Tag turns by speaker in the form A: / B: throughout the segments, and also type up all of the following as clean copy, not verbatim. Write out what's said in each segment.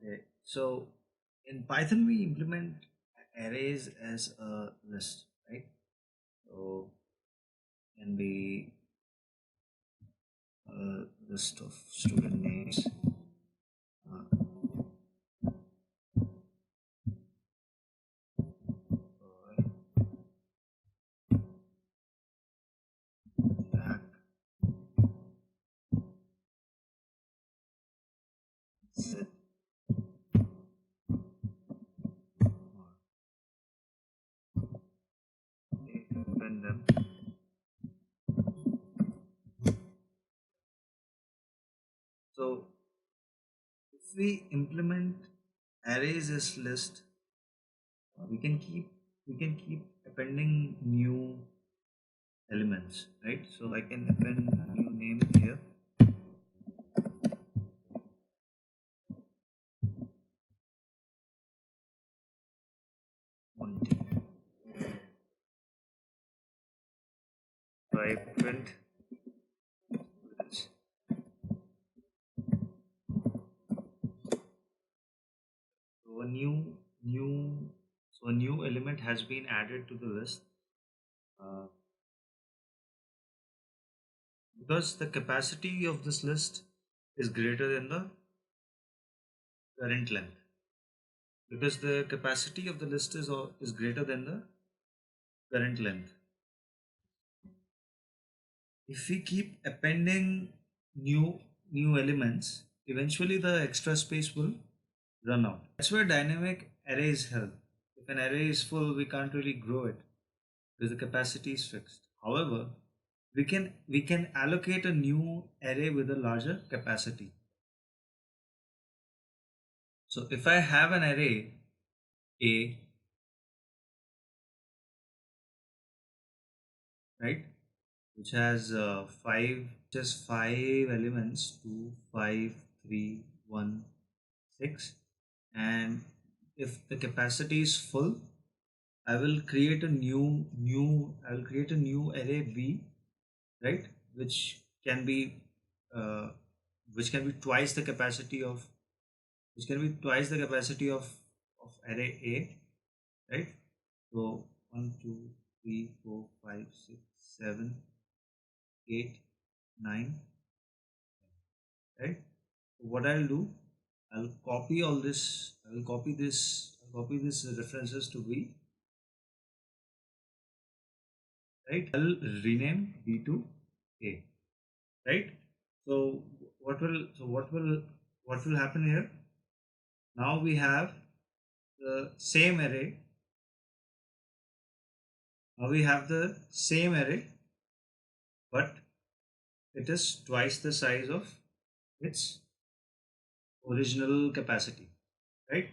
A: Okay. So in Python, we implement arrays as a list, right? So can be a list of student names. Or Jack, Sid, or they open them. So if we implement arrays as list, we can keep appending new elements, right? So I can append a new name here. Monty. So I append this. So a new element has been added to the list uh, because the capacity of this list is greater than the current length. Because the capacity of the list is greater than the current length. If we keep appending new new elements, eventually the extra space will run out. That's where dynamic arrays help. If an array is full, we can't really grow it because the capacity is fixed. However, we can allocate a new array with a larger capacity. So if I have an array A, right, which has five elements, 2, 5, 3, 1, 6, and if the capacity is full, I will create a new array B, right, which can be uh, which can be twice the capacity of of array A, right? So 1, 2, 3, 4, 5, 6, 7, 8, 9, right? So what I'll do, I'll copy all this. I'll copy this references to B, right? I'll rename B to A, right? So what will happen here? Now we have the same array. Now we have the same array, but it is twice the size of its original capacity, right?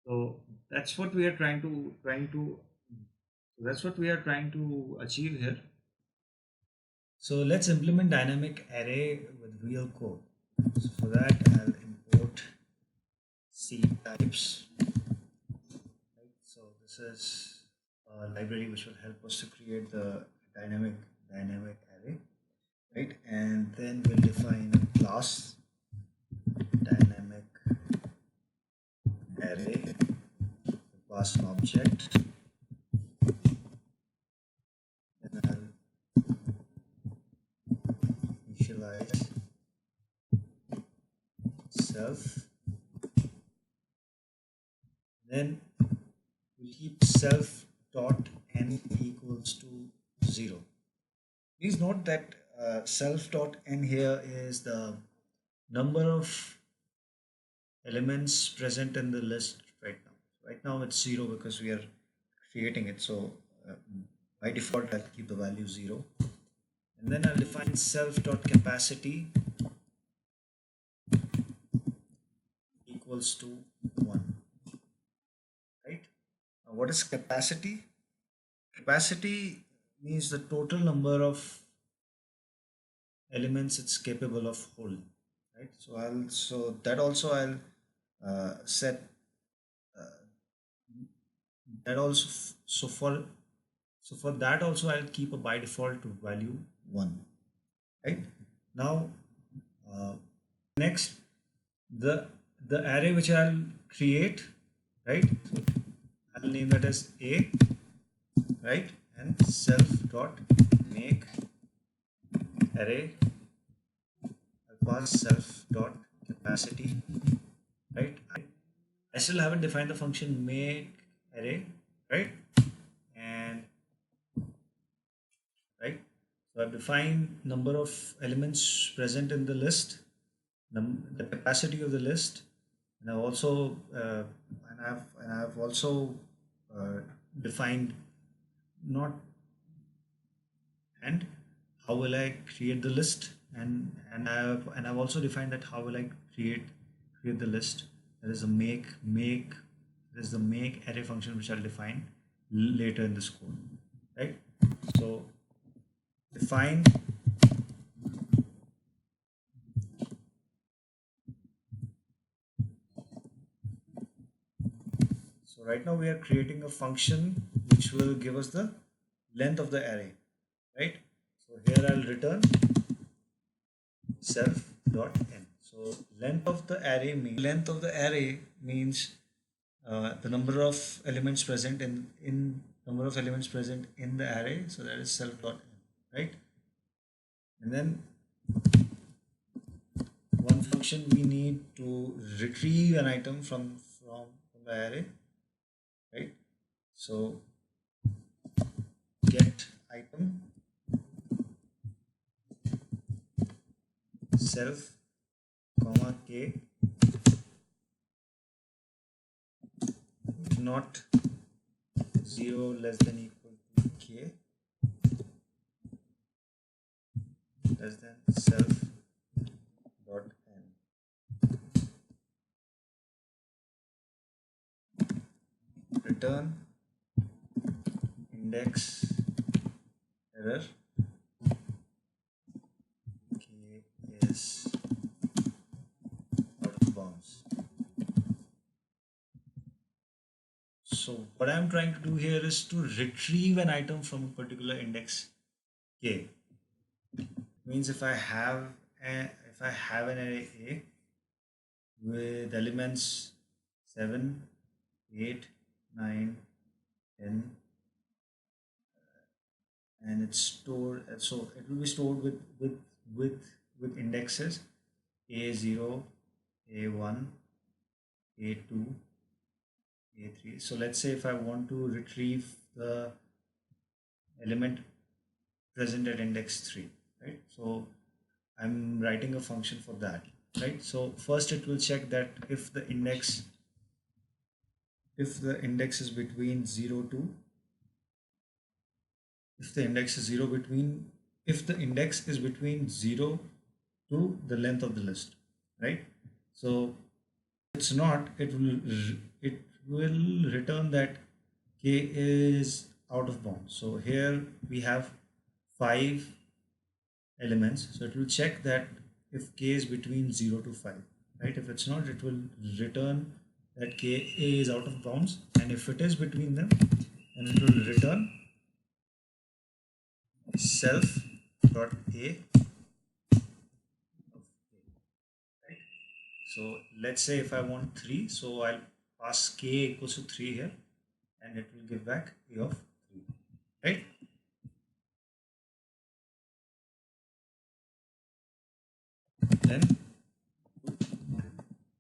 A: So that's what we are that's what we are trying to achieve here. So let's implement dynamic array with real code. So for that, I'll import C types. Right? So this is a library which will help us to create the dynamic array, right? And then we'll define a class dynamic array, pass an object, and I'll initialize self. Then we keep self dot n equals to 0. Please note that self dot n here is the number of elements present in the list right now. Right now it's 0 because we are creating it. So uh, by default I'll keep the value 0. And then I'll define self dot capacity equals to 1. Right? Now what is capacity? Capacity means the total number of elements it's capable of holding, right? So that also I'll set that also so for that also I'll keep a by default value 1, right? Now uh, next, the the array which I'll create, right? So I'll name that as A, right? And self dot make array. I'll pass self dot capacity, right? I still haven't defined the function make array, right? And right, so I've defined number of elements present in the list, the capacity of the list, and I've also uh, defined not and how will I create the list, and I've also defined that how will I create the list. There is a make there is the make array function which I'll define later in this code, right? So define. So right now we are creating a function which will give us the length of the array, right? So here I'll return self dot n. So length of the array means the number of elements present in number of elements present in the array. So that is self dot n, right? And then one function we need to retrieve an item from the array, right? So get item self comma k not 0 less than equal to k less than self dot n. Return index error k is out of bounds. So what I'm trying to do here is to retrieve an item from a particular index k. Means if I have an array A with elements 7, 8, 9, 10, and it's stored, so it will be stored with indexes A0, A1, A2, A3. So let's say if I want to retrieve the element present at index 3, right? So I'm writing a function for that, right? So first it will check that if the index is between 0 to if the index is 0 between if the index is between 0 to the length of the list, right? So it's not, it will return that k is out of bounds. So here we have 5 elements, so it will check that if k is between 0 to 5, right? If it's not, it will return that k is out of bounds, and if it is between them, then it will return self dot a. So let's say if I want 3, so I'll pass k equals to 3 here, and it will give back a of 3, right? Then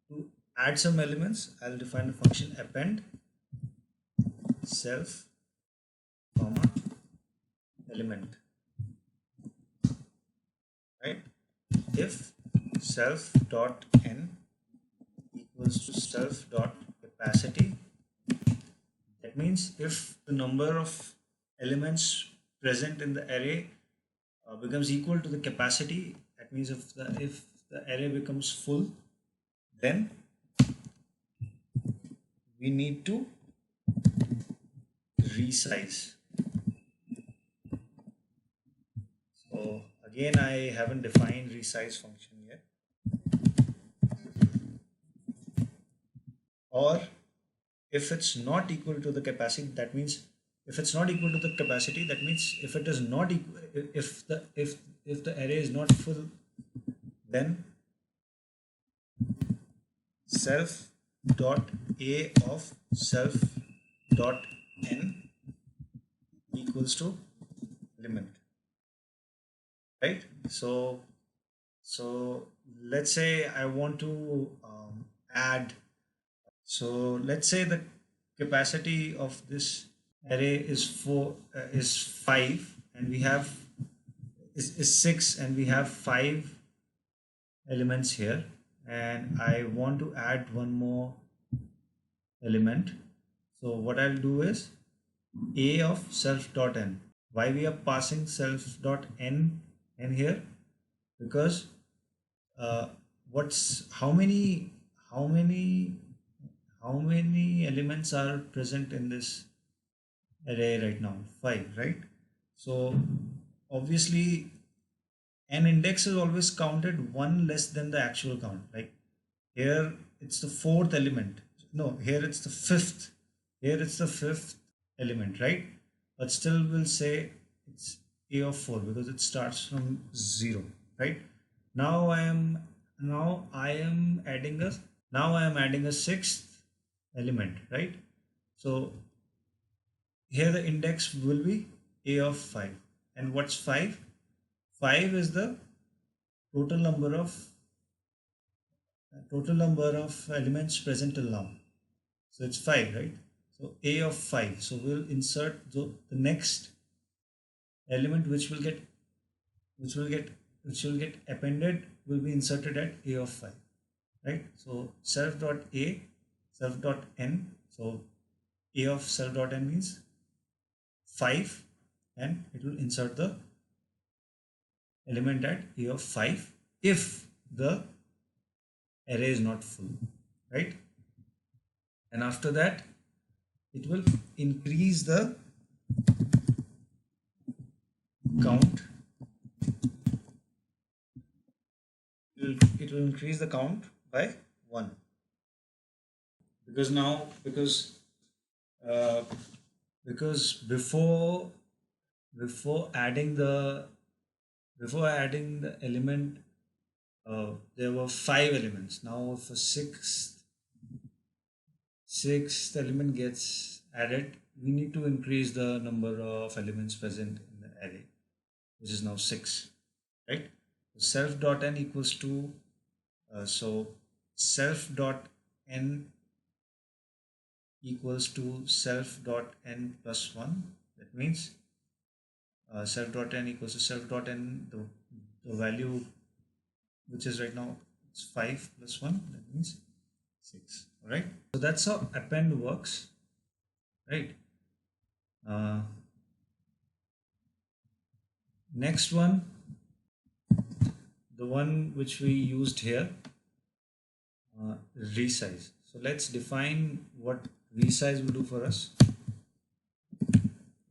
A: to add some elements, I'll define a function append self comma element, right? If self dot n equals to self dot capacity, that means if the number of elements present in the array becomes equal to the capacity, that means if the array becomes full, then we need to resize. So again, I haven't defined resize function yet. Or if it's not equal to the capacity, that means if it's not equal to the capacity, that means if it is not equal, if the array is not full, then self dot a of self dot n equals to element, right? So let's say I want to add. So let's say the capacity of this array is 5, and we have is 6, and we have 5 elements here, and I want to add one more element. So what I'll do is a of self dot n. Why we are passing self dot n here? Because what's how many how many elements are present in this array right now? 5, right? So obviously an index is always counted one less than the actual count. Like here it's the fourth element. No, here it's the fifth. Here it's the fifth element, right? But still we'll say it's a of 4 because it starts from 0, right? Now I am adding a sixth element, right? So here the index will be a of 5. And what's 5? 5 is the total number of elements present till now. So it's 5, right? So a of 5. So we'll insert the next element which will get appended will be inserted at a of 5, right? So self dot a, self dot n. So a of self dot n means 5, and it will insert the element at a of 5 if the array is not full, right? And after that it will increase the count. It will increase the count by 1, because uh, because before adding the element, there were 5 elements. Now if a sixth element gets added, we need to increase the number of elements present in the array, which is now 6, right? Self dot n equals to so self dot n equals to self dot n plus 1. That means self dot n equals to self dot n, the value which is right now it's 5 plus 1, that means 6. All right, so that's how append works, right? Next one, the one which we used here, resize. So let's define what resize will do for us.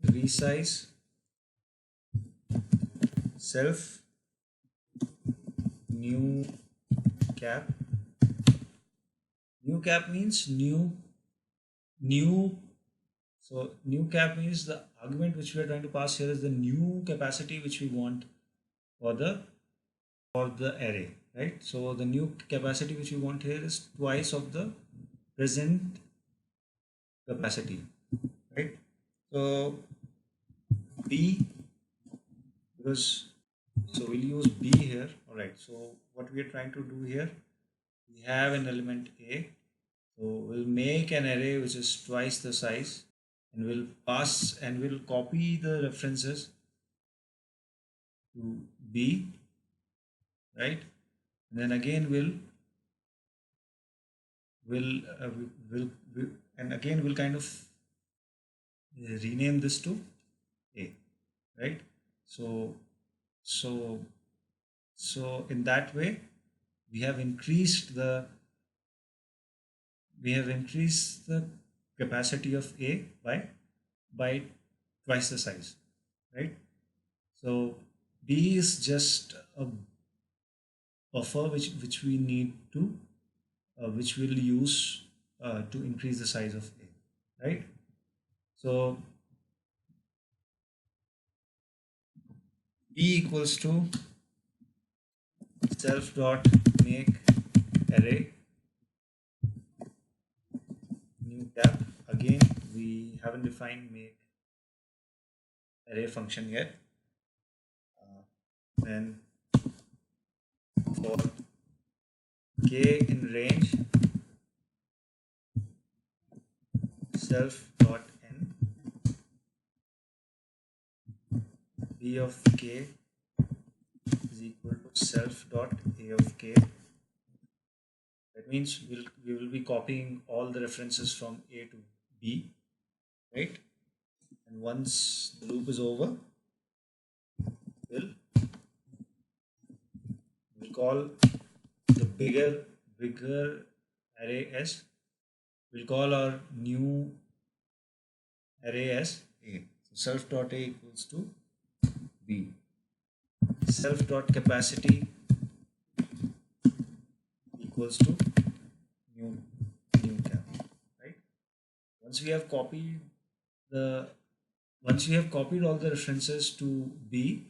A: Resize self new cap. New cap means new. So new cap means the argument which we are trying to pass here is the new capacity which we want for the array, right? So the new capacity which we want here is twice of the present capacity, right? So b, because so we'll use b here. All right, so what we are trying to do here, we have an element a, so we'll make an array which is twice the size, and we'll copy the references to b, right? And then again we'll kind of rename this to a, right? So in that way we have increased the capacity of a by twice the size, right? So b is just a buffer which we need to which we'll use to increase the size of a, right? So b equals to self dot make array new cap. Again, we haven't defined make array function yet. Then for k in range, self dot n b of k is equal to self dot a of k. That means we will be copying all the references from A to B, right? And once the loop is over, we'll, we'll call the bigger array as, we'll call our new array as A. So self dot A equals to B. Self dot capacity equals to new cap, right? Once we have copied the once we have copied all the references to B,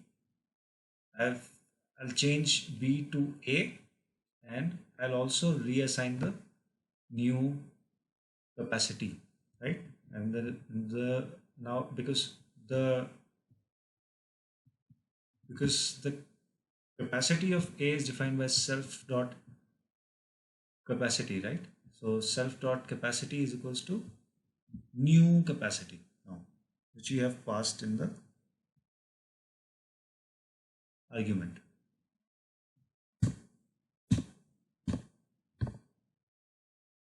A: I'll change B to A, and I'll also reassign the new capacity, right? And the now because the capacity of A is defined by self dot capacity, right? So self dot capacity is equals to new capacity now, which we have passed in the argument.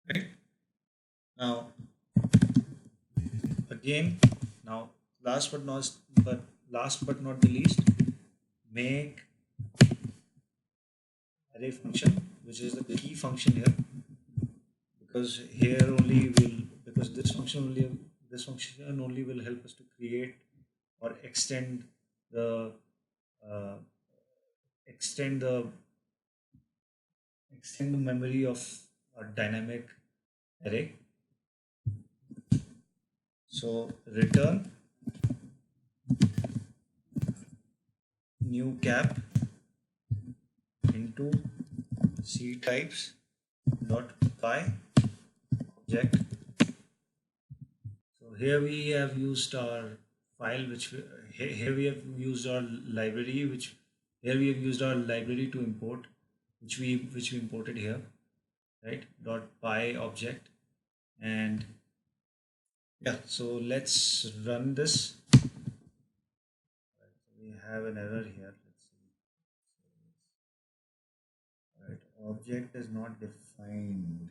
A: Right? Now again, now last but not the least, make array function, which is the key function here, because here only will because this function only will help us to create or the uh, extend the extend the memory of a dynamic array. So return new cap into C types dot py object. So here we have used our file, here we have used our library, here we have used our library to import, which we imported here, right? Dot py object, and yeah. So let's run this. Right, so we have an error here. Let's see. Right, object is not defined.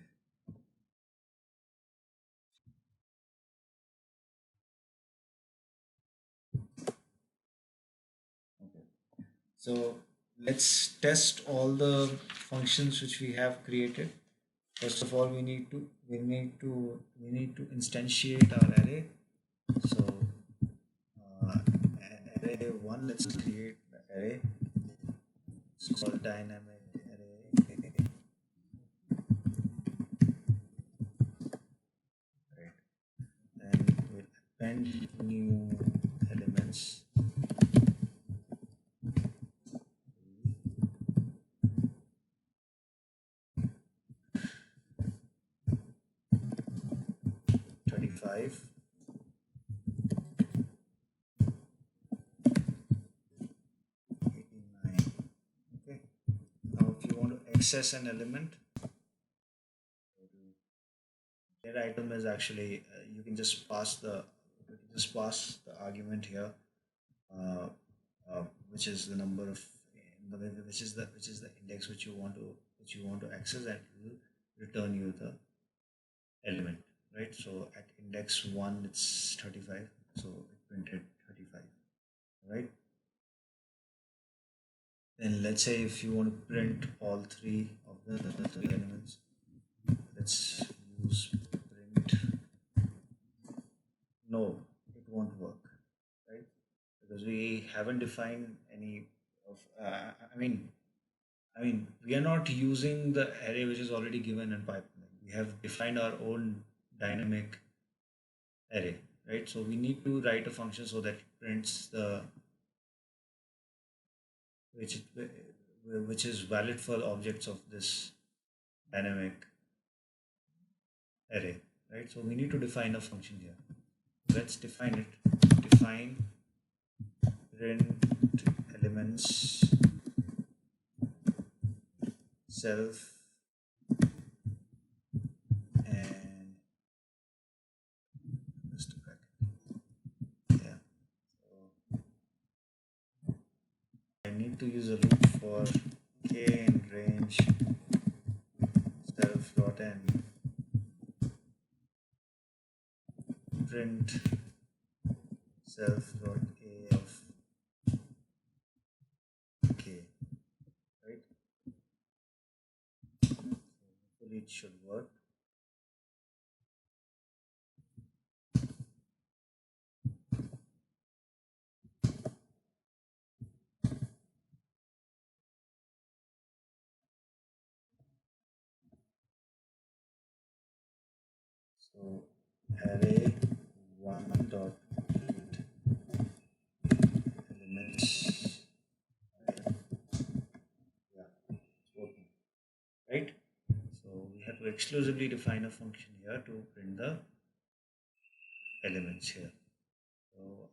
A: Okay. So let's test all the functions which we have created. First of all, we need to instantiate our array. So array one, let's create the array. It's called dynamic array. Right. And we'll append new elements. 35. Okay. Now, if you want to access an element, get item is actually you can just pass the argument here, uh, which is the number of which is the index which you want to access, and it will return you the element, right? So at index 1 it's 35, so it printed 35, right? Then let's say if you want to print all three of the elements, let's use print. No, it won't work, right? Because we haven't defined any of. I mean, we are not using the array which is already given in Python. We have defined our own dynamic array, right? So we need to write a function so that it prints the which which is valid for objects of this dynamic array. right? So we need to define a function here. Let's define it. Define print elements self and just a bracket. Yeah. So I need to use a loop for k in range self dot n print self dot a of k, right? So hopefully it should work. So array one dot read elements. Yeah, it's working, right? So we have to exclusively define a function here to print the elements here. So